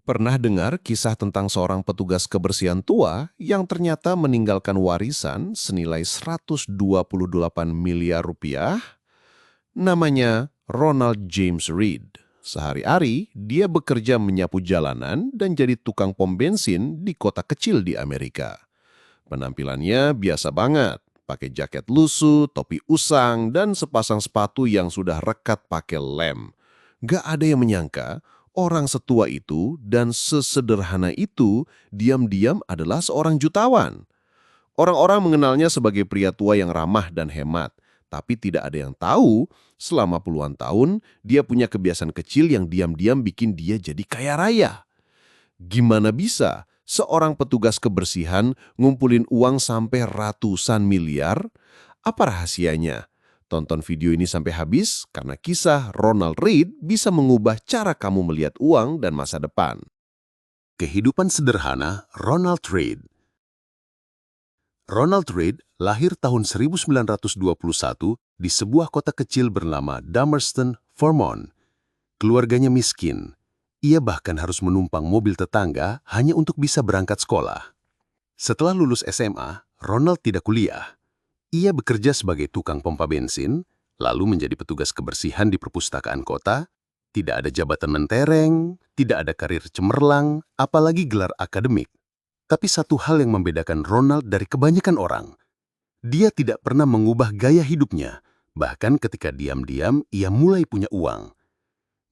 Pernah dengar kisah tentang seorang petugas kebersihan tua yang ternyata meninggalkan warisan senilai 128 miliar rupiah? Namanya Ronald James Reed. Sehari-hari, dia bekerja menyapu jalanan dan jadi tukang pom bensin di kota kecil di Amerika. Penampilannya biasa banget, pakai jaket lusuh, topi usang, dan sepasang sepatu yang sudah rekat pakai lem. Gak ada yang menyangka orang setua itu dan sesederhana itu diam-diam adalah seorang jutawan. Orang-orang mengenalnya sebagai pria tua yang ramah dan hemat, tapi tidak ada yang tahu selama puluhan tahun dia punya kebiasaan kecil yang diam-diam bikin dia jadi kaya raya. Gimana bisa seorang petugas kebersihan ngumpulin uang sampai ratusan miliar? Apa rahasianya? Tonton video ini sampai habis karena kisah Ronald Reed bisa mengubah cara kamu melihat uang dan masa depan. Kehidupan sederhana Ronald Reed. Ronald Reed lahir tahun 1921 di sebuah kota kecil bernama Dummerston, Vermont. Keluarganya miskin. Ia bahkan harus menumpang mobil tetangga hanya untuk bisa berangkat sekolah. Setelah lulus SMA, Ronald tidak kuliah. Ia bekerja sebagai tukang pompa bensin, lalu menjadi petugas kebersihan di perpustakaan kota. Tidak ada jabatan mentereng, tidak ada karir cemerlang, apalagi gelar akademik. Tapi satu hal yang membedakan Ronald dari kebanyakan orang, dia tidak pernah mengubah gaya hidupnya, bahkan ketika diam-diam ia mulai punya uang.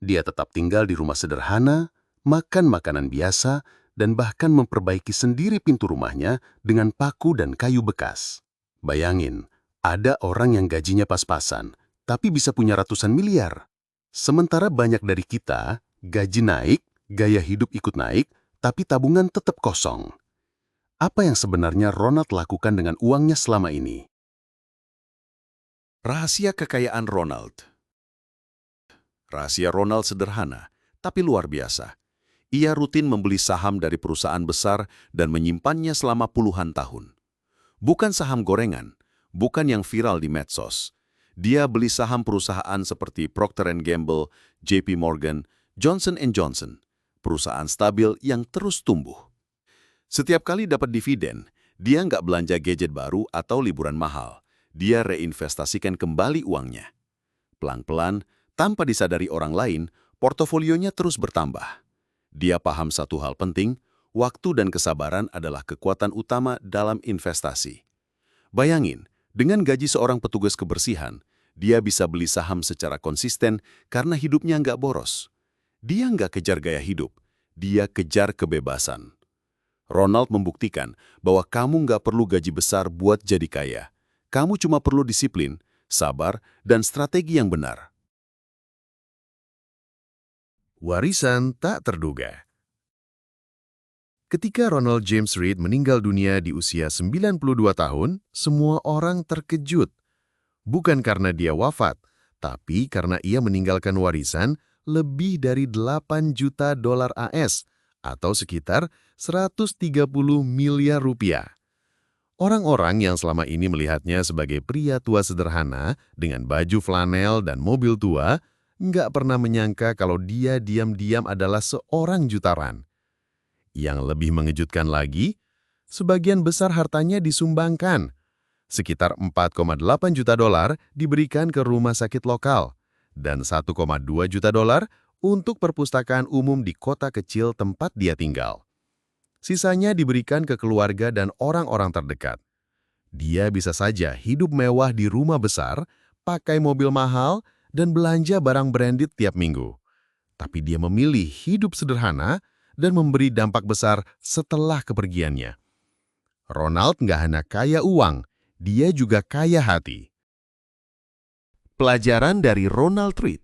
Dia tetap tinggal di rumah sederhana, makan makanan biasa, dan bahkan memperbaiki sendiri pintu rumahnya dengan paku dan kayu bekas. Bayangin, ada orang yang gajinya pas-pasan, tapi bisa punya ratusan miliar. Sementara banyak dari kita, gaji naik, gaya hidup ikut naik, tapi tabungan tetap kosong. Apa yang sebenarnya Ronald lakukan dengan uangnya selama ini? Rahasia kekayaan Ronald. Rahasia Ronald sederhana, tapi luar biasa. Ia rutin membeli saham dari perusahaan besar dan menyimpannya selama puluhan tahun. Bukan saham gorengan, bukan yang viral di medsos. Dia beli saham perusahaan seperti Procter & Gamble, JP Morgan, Johnson & Johnson, perusahaan stabil yang terus tumbuh. Setiap kali dapat dividen, dia nggak belanja gadget baru atau liburan mahal. Dia reinvestasikan kembali uangnya. Pelan-pelan, tanpa disadari orang lain, portofolionya terus bertambah. Dia paham satu hal penting, waktu dan kesabaran adalah kekuatan utama dalam investasi. Bayangin, dengan gaji seorang petugas kebersihan, dia bisa beli saham secara konsisten karena hidupnya nggak boros. Dia nggak kejar gaya hidup, dia kejar kebebasan. Ronald membuktikan bahwa kamu nggak perlu gaji besar buat jadi kaya. Kamu cuma perlu disiplin, sabar, dan strategi yang benar. Warisan tak terduga. Ketika Ronald James Reed meninggal dunia di usia 92 tahun, semua orang terkejut. Bukan karena dia wafat, tapi karena ia meninggalkan warisan lebih dari 8 juta dolar AS atau sekitar 130 miliar rupiah. Orang-orang yang selama ini melihatnya sebagai pria tua sederhana dengan baju flanel dan mobil tua, nggak pernah menyangka kalau dia diam-diam adalah seorang jutawan. Yang lebih mengejutkan lagi, sebagian besar hartanya disumbangkan. Sekitar 4,8 juta dolar diberikan ke rumah sakit lokal dan 1,2 juta dolar untuk perpustakaan umum di kota kecil tempat dia tinggal. Sisanya diberikan ke keluarga dan orang-orang terdekat. Dia bisa saja hidup mewah di rumah besar, pakai mobil mahal, dan belanja barang branded tiap minggu. Tapi dia memilih hidup sederhana dan memberi dampak besar setelah kepergiannya. Ronald nggak hanya kaya uang, dia juga kaya hati. Pelajaran dari Ronald Reed.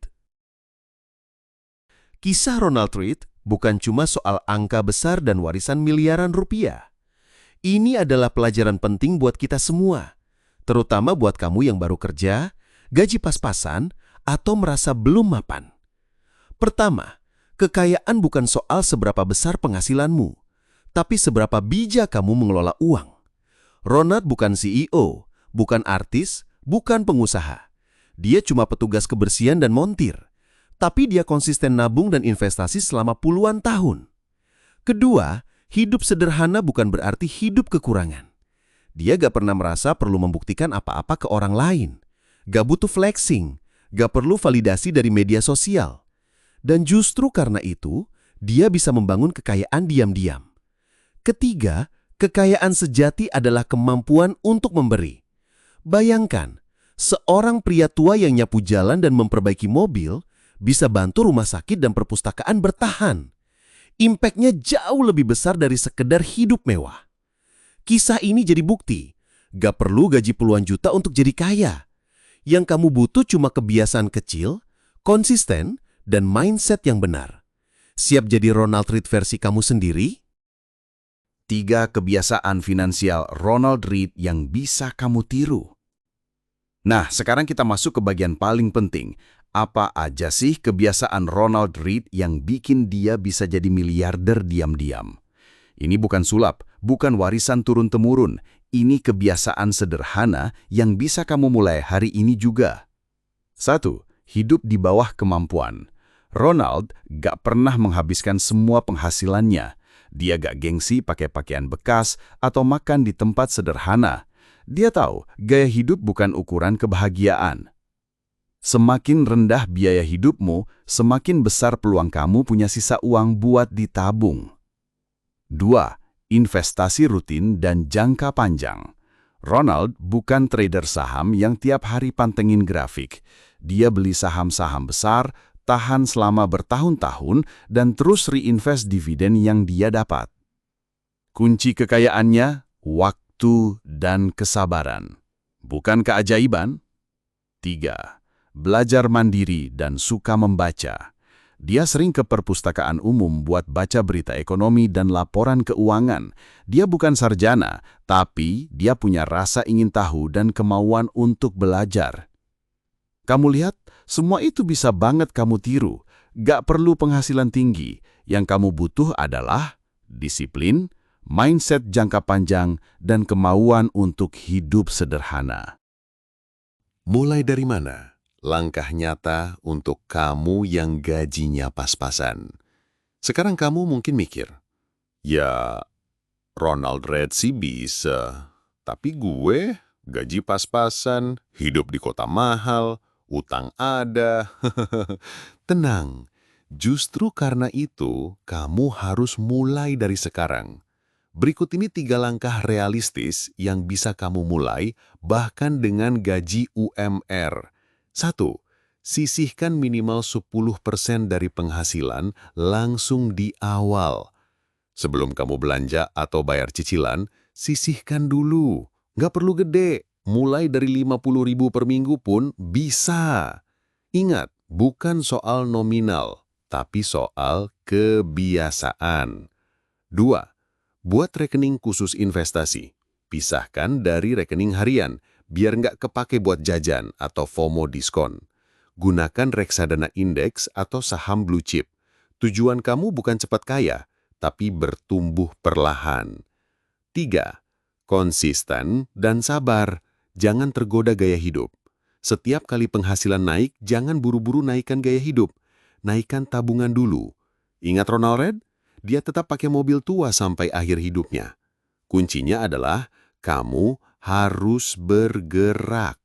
Kisah Ronald Reed bukan cuma soal angka besar dan warisan miliaran rupiah. Ini adalah pelajaran penting buat kita semua, terutama buat kamu yang baru kerja, gaji pas-pasan, atau merasa belum mapan. Pertama, kekayaan bukan soal seberapa besar penghasilanmu, tapi seberapa bijak kamu mengelola uang. Ronald bukan CEO, bukan artis, bukan pengusaha. Dia cuma petugas kebersihan dan montir. Tapi dia konsisten nabung dan investasi selama puluhan tahun. Kedua, hidup sederhana bukan berarti hidup kekurangan. Dia gak pernah merasa perlu membuktikan apa-apa ke orang lain. Gak butuh flexing, gak perlu validasi dari media sosial. Dan justru karena itu, dia bisa membangun kekayaan diam-diam. Ketiga, kekayaan sejati adalah kemampuan untuk memberi. Bayangkan, seorang pria tua yang nyapu jalan dan memperbaiki mobil bisa bantu rumah sakit dan perpustakaan bertahan. Impact-nya jauh lebih besar dari sekedar hidup mewah. Kisah ini jadi bukti, gak perlu gaji puluhan juta untuk jadi kaya. Yang kamu butuh cuma kebiasaan kecil, konsisten, dan mindset yang benar. Siap jadi Ronald Read versi kamu sendiri? 3 kebiasaan finansial Ronald Read yang bisa kamu tiru. Nah, sekarang kita masuk ke bagian paling penting. Apa aja sih kebiasaan Ronald Read yang bikin dia bisa jadi miliarder diam-diam? Ini bukan sulap, bukan warisan turun-temurun. Ini kebiasaan sederhana yang bisa kamu mulai hari ini juga. 1. Hidup di bawah kemampuan. Ronald gak pernah menghabiskan semua penghasilannya. Dia gak gengsi pakai pakaian bekas atau makan di tempat sederhana. Dia tahu gaya hidup bukan ukuran kebahagiaan. Semakin rendah biaya hidupmu, semakin besar peluang kamu punya sisa uang buat ditabung. 2. Investasi rutin dan jangka panjang. Ronald bukan trader saham yang tiap hari pantengin grafik. Dia beli saham-saham besar, tahan selama bertahun-tahun, dan terus reinvest dividen yang dia dapat. Kunci kekayaannya, waktu dan kesabaran. Bukan keajaiban? 3. Belajar mandiri dan suka membaca. Dia sering ke perpustakaan umum buat baca berita ekonomi dan laporan keuangan. Dia bukan sarjana, tapi dia punya rasa ingin tahu dan kemauan untuk belajar. Kamu lihat, semua itu bisa banget kamu tiru. Gak perlu penghasilan tinggi. Yang kamu butuh adalah disiplin, mindset jangka panjang, dan kemauan untuk hidup sederhana. Mulai dari mana? Langkah nyata untuk kamu yang gajinya pas-pasan. Sekarang kamu mungkin mikir, ya Ronald Read sih bisa, tapi gue gaji pas-pasan, hidup di kota mahal, utang ada. Tenang, justru karena itu kamu harus mulai dari sekarang. Berikut ini 3 langkah realistis yang bisa kamu mulai bahkan dengan gaji UMR. 1. Sisihkan minimal 10% dari penghasilan langsung di awal. Sebelum kamu belanja atau bayar cicilan, sisihkan dulu. Nggak perlu gede, mulai dari 50.000 per minggu pun bisa. Ingat, bukan soal nominal, tapi soal kebiasaan. 2. Buat rekening khusus investasi. Pisahkan dari rekening harian, biar nggak kepake buat jajan atau FOMO diskon. Gunakan reksadana indeks atau saham blue chip. Tujuan kamu bukan cepat kaya, tapi bertumbuh perlahan. 3. Konsisten dan sabar. Jangan tergoda gaya hidup. Setiap kali penghasilan naik, jangan buru-buru naikkan gaya hidup. Naikkan tabungan dulu. Ingat Ronald Read? Dia tetap pakai mobil tua sampai akhir hidupnya. Kuncinya adalah kamu harus bergerak.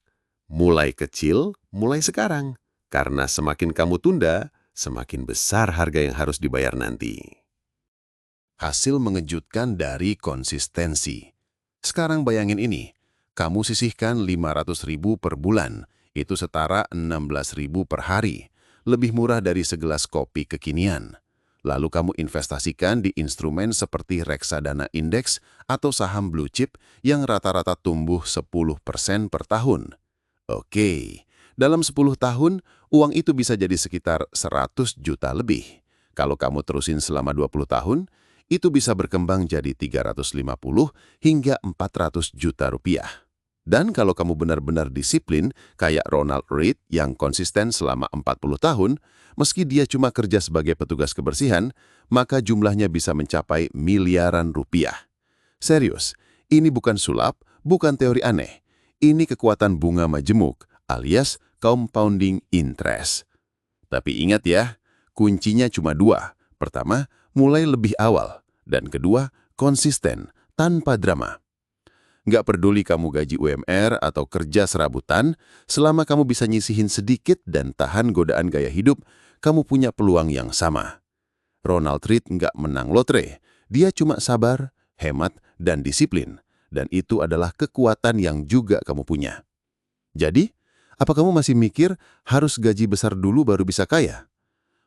Mulai kecil, mulai sekarang. Karena semakin kamu tunda, semakin besar harga yang harus dibayar nanti. Hasil mengejutkan dari konsistensi. Sekarang bayangin ini, kamu sisihkan 500.000 per bulan, itu setara 16.000 per hari. Lebih murah dari segelas kopi kekinian. Lalu kamu investasikan di instrumen seperti reksadana indeks atau saham blue chip yang rata-rata tumbuh 10% per tahun. Oke, dalam 10 tahun, uang itu bisa jadi sekitar 100 juta lebih. Kalau kamu terusin selama 20 tahun, itu bisa berkembang jadi 350 hingga 400 juta rupiah. Dan kalau kamu benar-benar disiplin, kayak Ronald Read yang konsisten selama 40 tahun, meski dia cuma kerja sebagai petugas kebersihan, maka jumlahnya bisa mencapai miliaran rupiah. Serius, ini bukan sulap, bukan teori aneh. Ini kekuatan bunga majemuk, alias compounding interest. Tapi ingat ya, kuncinya cuma 2. Pertama, mulai lebih awal. Dan kedua, konsisten, tanpa drama. Nggak peduli kamu gaji UMR atau kerja serabutan, selama kamu bisa nyisihin sedikit dan tahan godaan gaya hidup, kamu punya peluang yang sama. Ronald Read nggak menang lotre, dia cuma sabar, hemat, dan disiplin. Dan itu adalah kekuatan yang juga kamu punya. Jadi, apa kamu masih mikir harus gaji besar dulu baru bisa kaya?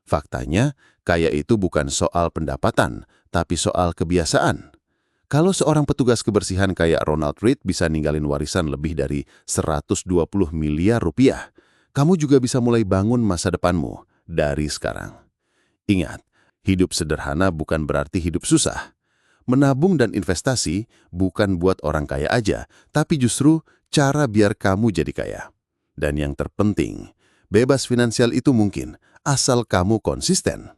Faktanya, kaya itu bukan soal pendapatan, tapi soal kebiasaan. Kalau seorang petugas kebersihan kayak Ronald Read bisa ninggalin warisan lebih dari 120 miliar rupiah, kamu juga bisa mulai bangun masa depanmu dari sekarang. Ingat, hidup sederhana bukan berarti hidup susah. Menabung dan investasi bukan buat orang kaya aja, tapi justru cara biar kamu jadi kaya. Dan yang terpenting, bebas finansial itu mungkin, asal kamu konsisten.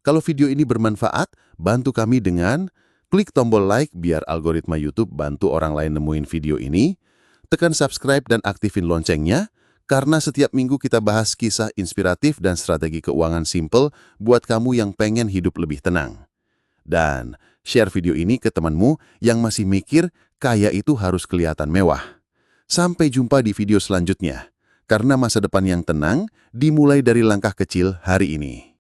Kalau video ini bermanfaat, bantu kami dengan klik tombol like biar algoritma YouTube bantu orang lain nemuin video ini, tekan subscribe dan aktifin loncengnya, karena setiap minggu kita bahas kisah inspiratif dan strategi keuangan simple buat kamu yang pengen hidup lebih tenang. Dan share video ini ke temanmu yang masih mikir kaya itu harus kelihatan mewah. Sampai jumpa di video selanjutnya, karena masa depan yang tenang dimulai dari langkah kecil hari ini.